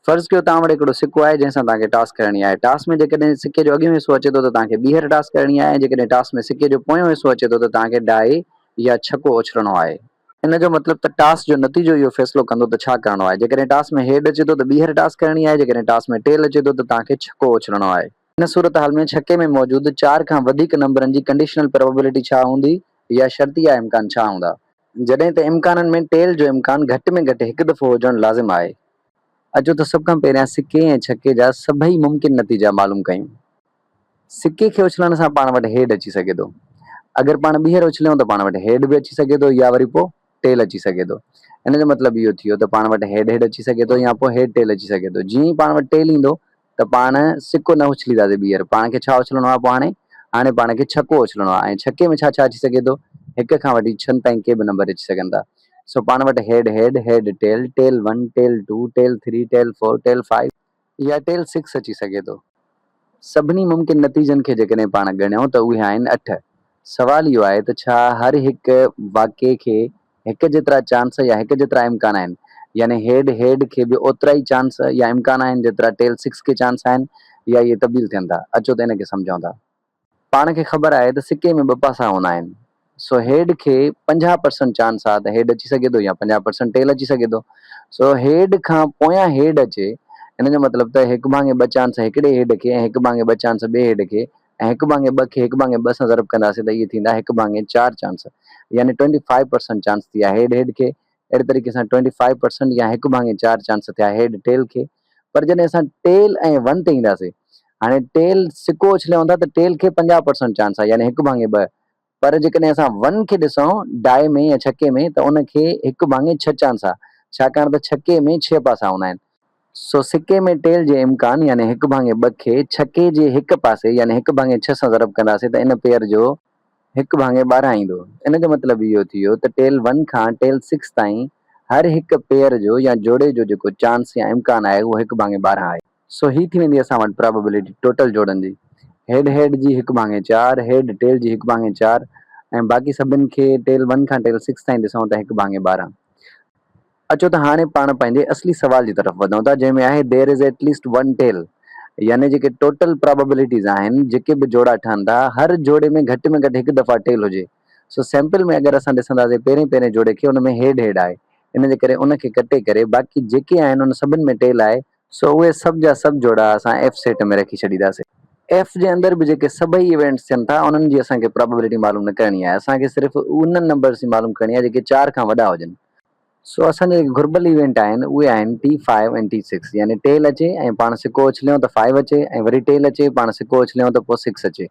फर्ज़ कयो तव्हां वटि हिकिड़ो सिक्को आहे जंहिंसां तव्हांखे टास्क करणी आहे। टास्क में जेकॾहिं सिके जो अॻियों हिसो अचे थो त तव्हांखे ॿीहर टास्क करणी आहे, ऐं जेकॾहिं टास्क में सिके जो पोयों हिसो अचे थो त तव्हांखे डाए या छको उछलणो आहे। इन जो मतिलबु त टास्क जो नतीजो इहो फ़ैसिलो कंदो त छा करणो आहे। जेकॾहिं टास्क में हेड अचे थो त ॿीहर टास्क करणी आहे, जेकॾहिं टास्क में टेल अचे थो त तव्हांखे छको उछलणो आहे। इन सूरत हाल में छके में मौजूदु 4 खां वधीक नंबरनि जी कंडीशनल प्रोबेबिलिटी छा हूंदी या शर्तिया इम्कान छा हूंदा। जॾहिं त इम्काननि में टेल जो इम्कान घटि में घटि हिकु दफ़ो हुजणु लाज़िम आहे। अचो त सभ खां पहिरियां सिके ऐं छके जा सभई मुमकिन नतीजा मालूम कयूं। सिके खे उछलण सां पाण वटि हेड अची सघे थो। अगरि पाण ॿीहर उछलियूं त पाण वटि हेड बि अची सघे थो या वरी पोइ टेल अची सघे थो। इन जो मतिलबु इहो थियो त पाण वटि हेड अची सघे थो या पोइ हेड टेल अची सघे थो। जीअं ई पाण वटि टेल ईंदो त पाण सिको न उछलींदासीं ॿीहर। पाण खे छा उछलणो आहे पोइ हाणे पाण खे छको उछलणो आहे। ऐं छके में छा छा अची सघे थो, 1 खां वठी 6 ताईं के बि नंबर अची सघनि था। सो पाण वटि head head head tail, tail 1, tail 2, tail 3, tail 4, tail 5 या टेल 6 अची सघे थो। सभिनी मुमकिन नतीजनि खे जेकॾहिं पाण ॻणियूं त उहे आहिनि 8। सवाल इहो आहे त छा हर हिकु वाक्य खे हिकु जेतिरा चांस या हिकु जेतिरा इम्कान आहिनि, यानी हेड हेड खे बि ओतिरा ई चांस या इम्कान आहिनि जेतिरा टेल 6 के चांस आहिनि, या इहे तब्दील थियनि था। अचो त इनखे सम्झूं था। पाण खे ख़बर आहे त सिके में 2 पासा हूंदा आहिनि। सो हेड खे 50% चांस आहे त हेड अची सघे थो या 50% टेल अची सघे थो। सो हेड खां पोयां हेड अचे, इन जो मतिलबु त 1/2 चांस हिकिड़े हेड खे ऐं 1/2 चांस ॿिए हेड खे, ऐं 1/2 खे 1/2 सां ज़रब कंदासीं त इहे थींदा 1/4 चांस, यानी 25% चांस थिया हेड हेड खे। अहिड़े तरीक़े सां 25% या 1/4 चांस थिया हेड टेल खे। पर जॾहिं असां टेल ऐं 1 ते ईंदासीं, हाणे टेल सिको उछलियूं था त टेल खे 50% चांस आहे, यानी 1/2। पर जेकॾहिं असां 1 खे ॾिसूं डाए में या छके में त उनखे 1/6 चांस आहे, छाकाणि त छके में 6 पासा हूंदा आहिनि। सो सिके में टेल जे इम्कान यानी 1/2 खे छके जे हिकु पासे यानी 1/6 सां ज़रब कंदासीं त इन पेयर जो 1/12 ईंदो। इन जो मतिलबु इहो थियो त टेल 1 खां टेल 6 ताईं हर हिकु पेयर जो या जोड़े जो जेको चांस या इम्कान आहे उहो 1/12 आहे। सो ही थी वेंदी असां वटि प्रोबेबिलिटी टोटल जोड़नि जी। हेड हेड जी 1/4, हेड टेल जी 1/4, ऐं बाक़ी सभिनि खे टेल 1 खां टेल 6 ताईं ॾिसूं त 1/12। अचो त हाणे पाण पंहिंजे असली सवाल जी तरफ़ वधूं था, जंहिंमें आहे देयर इज़ एटलीस्ट 1 टेल, यानी जेके टोटल प्रोबेबिलिटीज़ आहिनि, जेके बि जोड़ा ठहनि था, हर जोड़े में घटि हिकु दफ़ा टेल हुजे। सो सैंपल में अगरि असां ॾिसंदासीं पहिरें जोड़े खे, उन में हेड हेड आहे, इन जे करे उनखे कटे करे बाक़ी जेके आहिनि उन सभिनि में टेल आहे। सो उहे सभु जा सभु जोड़ा असां एफ सेट में रखी छॾींदासीं। एफ जे अंदरि बि जेके सभई इवेंट्स थियनि था उन्हनि जी असांखे प्रोबेबिलिटी मालूम न करणी आहे। असांखे सिर्फ़ु उन्हनि नंबर्स जी मालूम करणी आहे जेके 4 खां वॾा हुजनि। सो असांजे घुर्बल इवेंट आहिनि उहे आहिनि T5 ऐं T6, यानी टेल अचे ऐं पाण सिको उछलियूं त 5 अचे, ऐं वरी टेल अचे पाण सिको उछलियूं त पोइ 6 अचे।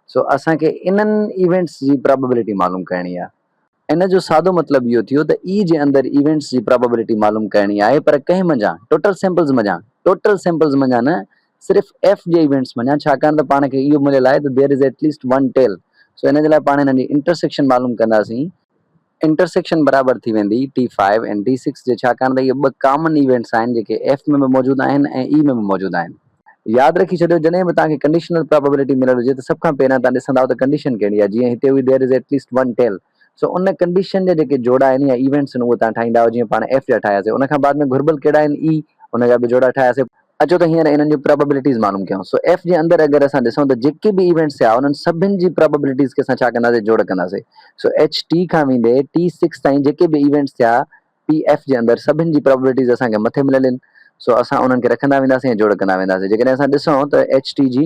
सो असांखे इन्हनि इवेंट्स जी प्रोबेबिलिटी मालूम करणी आहे। इन जो सादो मतिलबु इहो थियो त ई जे अंदरि इवेंट्स जी प्रोबेबिलिटी मालूम करणी आहे, पर कंहिं मंझां टोटल सैंपल्स मंझां न, सिर्फ़ु एफ जे इवेंट्स मंझां, छाकाणि त पाण खे इहो मिलियल आहे त देयर इज़ एटलीस्ट 1 टेल। सो इन जे लाइ पाण हिननि जी इंटरसेक्शन मालूम कंदासीं। इंटरसेक्शन बराबरि थी वेंदी T5 ऐं T6 जे, छाकाणि त इहे 2 कॉमन इवेंट्स आहिनि जेके एफ में बि मौजूदु आहिनि ऐं ई में बि मौजूदु आहिनि। यादि रखी छॾियो, जॾहिं बि तव्हांखे कंडीशनल प्रोबेबिलिटी मिलियल हुजे त सभ खां पहिरियां तव्हां ॾिसंदा त कंडीशन कहिड़ी आहे। जीअं हिते हुई देयर इज़ एटलीस्ट 1 टेल, सो उन कंडीशन जा जेके जोड़ा आहिनि या इवेंट्स आहिनि उहे तव्हां ठाहींदा आहियो। जीअं पाण एफ जा ठाहियासीं, उन खां बाद में घुर्बल कहिड़ा आहिनि ई, उन जा बि जोड़ा ठाहियासीं। अचो त हींअर इन्हनि जी प्रोबेबिलिटीज़ मालूम कयूं। सो एफ जे अंदरि अगरि असां ॾिसूं त जेके बि इवेंट्स थिया उन्हनि सभिनि जी प्रोबेबिलिटीज़ खे असां छा कंदासीं, जोड़ कंदासीं। सो T खां वेंदे T6 ताईं जेके बि इवेंट्स थिया PF जे अंदरि सभिनि जी प्रोबेबिलिटीज़ असांखे मथे मिलियल आहिनि। सो असां उन्हनि खे रखंदा वेंदासीं ऐं जोड़ कंदा वेंदासीं। जेकॾहिं असां ॾिसूं त HT जी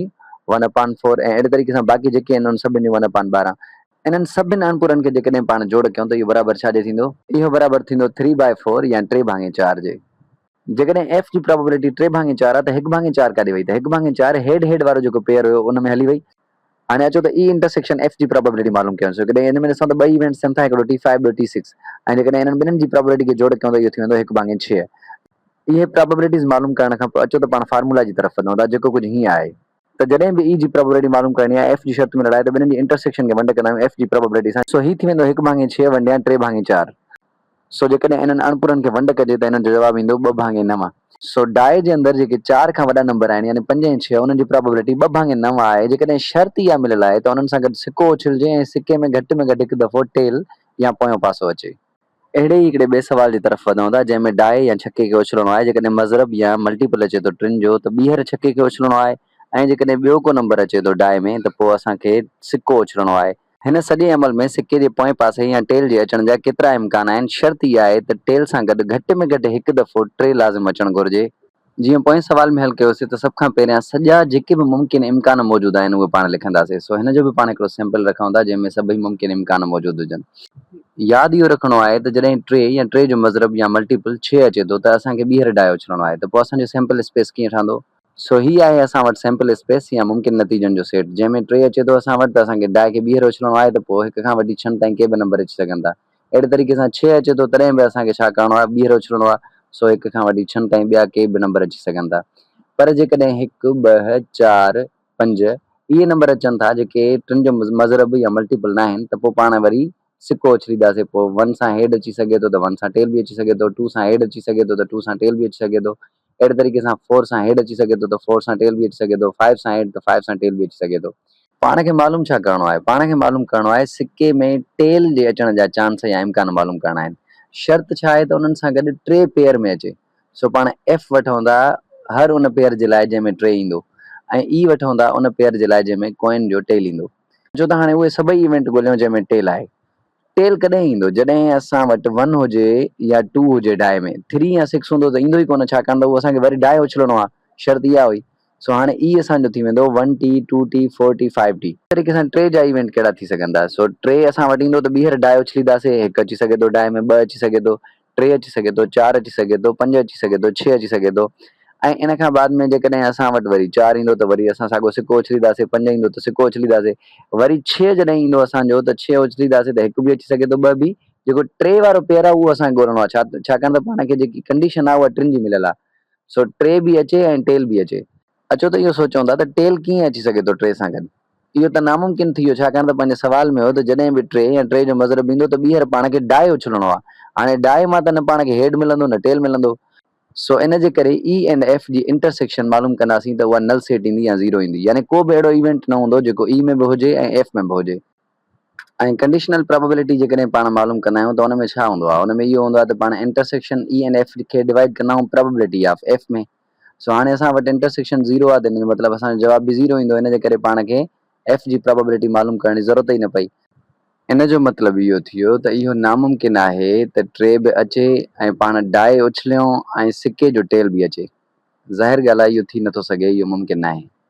1/4 ऐं अहिड़े तरीक़े सां बाक़ी जेके आहिनि उन सभिनि जी 1/12। इन्हनि सभिनि अणपुरनि खे जेकॾहिं पाण जोड़ कयूं त इहो बराबरि छाजे थींदो, इहो बराबरि थींदो 3/4 या 3/4 जे। जेकॾहिं एफ जी प्रोबेबिलिटी 3/4 आहे त 1/4 काॾे वई, त 1/4 हेड हेड वारो जेको पेयर हुयो उन में हली वई। हाणे अचो त E intersection F G probability मालूम कयूं। सो कॾहिं इन में ॾिसूं त 2 इवेंट्स थियनि था, हिकिड़ो T5 ॿियो T6, ऐं जेकॾहिं इन्हनि ॿिन्हिनि जी प्रोबेबिलिटी खे जोड़ कयूं त इहो थी वेंदो 1/6। इहे प्रोबेबिलिटीज़ मालूम करण खां पोइ अचो त पाण फार्मूला जी तरफ़ वधूं था, जेको कुझु हीअं आहे त जॾहिं बि ई जी प्रोबेबिलिटी मालूम करणी आहे, एफ जी शर्त में लड़ाए त ॿिन्हिनि जी इंटरसेक्शन खे वंड कंदा आहियूं एफ जी प्रोबेबिलिटी सां। सो ही थी वेंदो 1/6 वंडिया 3/4। सो जेकॾहिं इन्हनि अणपुरनि खे वंड कजे त इन्हनि जो जवाबु ईंदो 2/9। सो डाए जे अंदरि जेके 4 खां वॾा नंबर आहिनि, यानी 5 ऐं 6, उन्हनि जी प्रोबेबिलिटी 2/9 आहे। जेकॾहिं शर्त इहा मिलियल आहे त उन्हनि सां गॾु सिको उछलिजे ऐं सिके में घटि हिकु दफ़ो टेल या पोयों पासो अचे। अहिड़े ई हिकिड़े ॿिए सवाल जी तरफ़ वधूं था जंहिंमें डाए या छके खे उछलणो आहे। जेकॾहिं मज़रब या मल्टीपल अचे थो टिनि जो त ॿीहर छके खे उछलणो आहे ऐं जेकॾहिं ॿियो को नंबर अचे थो डाए में त पोइ असांखे सिको उछलणो आहे। हिन सॼे अमल में सिके जे पोएं पासे या टेल जे अचण जा केतिरा इम्कान आहिनि? शर्त इहा आहे त टेल सां गॾु घटि में घटि हिकु दफ़ो टे लाज़िम अचणु घुरिजे। जीअं पोएं सवाल में हल कयोसीं त सभ खां पहिरियां सॼा जेके बि मुमकिन इम्कान मौजूदु आहिनि उहे पाण लिखंदासीं। सो हिन जो बि पाण हिकिड़ो सैंपल रखूं था जंहिंमें सभई मुमकिन इम्कान मौजूदु हुजनि। यादि इहो रखिणो आहे त जॾहिं टे या टे जो मज़रब या मल्टीपल 6 अचे थो त असांखे ॿीहर डाए उछलणो आहे। त पोइ असांजो सैंपल स्पेस कीअं ठहंदो? सो ही आहे असां वटि सैंपल स्पेस या मुमकिन नतीजनि जो सेट। जंहिंमें टे अचे थो असां वटि त असांखे डाए खे ॿीहर उछलणो आहे त पोइ हिक खां वठी 6 ताईं के बि नंबर अची सघनि था। अहिड़े तरीक़े सां 6 अचे थो तॾहिं बि असांखे छा करिणो आहे? ॿीहर उछलणो आहे। सो हिक खां वठी 6 ताईं ॿिया के बि नंबर अची सघनि था। पर जेकॾहिं 1 2 4 5 इहे नंबर अचनि था जेके टिनि जो मज़रब या मल्टीपल न आहिनि त पोइ पाण वरी सिको उछलींदासीं। पोइ 1 सां हेठि अची सघे थो त 1 सां टेल बि अची सघे थो, 2 सां हेठि अची सघे थो त 2 सां टेल बि अची सघे थो। अहिड़े तरीक़े सां 4 सां हेठि अची सघे थो त 4 सां टेल बि अची सघे थो, 5 सां हेठि त 5 सां टेल बि अची सघे थो। पाण खे मालूम छा करिणो आहे? पाण खे मालूम करिणो आहे सिके में टेल जे अचण जा चांस या इम्कान मालूम करणा आहिनि। शर्त छा आहे त उन्हनि सां गॾु टे पेयर में अचे। सो पाण एफ वठूं था हर उन पेयर जे लाइ जंहिंमें टे ईंदो ऐं ई वठूं था उन पेयर जे लाइ जंहिंमें कॉइन जो टेल ईंदो। छो त हाणे उहे सभई इवेंट ॻोल्हियूं जंहिंमें टेल आहे। टेल कॾहिं ईंदो? जॾहिं असां वटि 1 हुजे या 2 हुजे डाए में। 3 या 6 हूंदो त ईंदो ई कोन। छाकाणि त उहो असांखे वरी डाए उछलणो आहे। शर्त इहा हुई। सो हाणे ई असांजो थी वेंदो 1T 2T 4T 5T। तरीक़े सां टे जा इवेंट कहिड़ा थी सघनि था? सो टे असां वटि ईंदो त ॿीहर डाए उछलींदासीं। 1 अची सघे थो डाए में, 2 अची सघे थो, 3 अची सघे थो, 4 अची सघे थो, 5 अची सघे थो, 6 अची सघे थो। ऐं इन खां बाद में जेकॾहिं असां वटि वरी 4 ईंदो त वरी असां साॻियो सिको उछलींदासीं, 5 ईंदो त सिको उछलींदासीं, वरी 6 जॾहिं ईंदो असांजो त 6 उछलींदासीं त 1 बि अची सघे थो, 2 बि। जेको टे वारो पेयर आहे उहो असांखे ॻोल्हणो आहे। छाकाणि त पाण खे जेकी कंडीशन आहे उहा टिनि जी मिलियल आहे। सो टे बि अचे ऐं टेल बि अचे। अचो त इहो सोचूं था त टेल कीअं अची सघे थो टे सां गॾु? इहो त नामुमकिन थी वियो। छाकाणि त पंहिंजे सवाल में हो त जॾहिं बि टे या टे जो मज़रब ईंदो त ॿीहर पाण खे डाए उछलणो आहे। हाणे डाए मां त न पाण खे हेड मिलंदो न टेल मिलंदो। सो इन जे करे E and F G intersection मालूम कंदासीं त उहा नल सेट ईंदी या ज़ीरो ईंदी। यानी को बि अहिड़ो इवेंट न हूंदो जेको ई में बि हुजे ऐं एफ में बि हुजे। ऐं कंडीशनल प्रोबेबिलिटी जेकॾहिं पाण मालूम कंदा आहियूं त हुन में छा हूंदो आहे? हुन में इहो हूंदो आहे त पाण इंटरसेक्शन ई एंड एफ खे डिवाइड कंदा आहियूं प्रोबेबिलिटी ऑफ एफ में। सो हाणे असां वटि इंटरसेक्शन ज़ीरो आहे त हिन जो मतिलबु असांजो जवाब बि ज़ीरो ईंदो। इन जे करे पाण खे एफ जी प्रोबेबिलिटी मालूम करण जी ज़रूरत ई न पई। इन जो मतिलबु इहो थियो त इहो नामुमकिन आहे त टे बि अचे ऐं पाण डाए उछलियूं ऐं सिके जो टेल बि अचे। ज़ाहिर ॻाल्हि आहे इहो थी नथो सघे, इहो मुमकिन न आहे।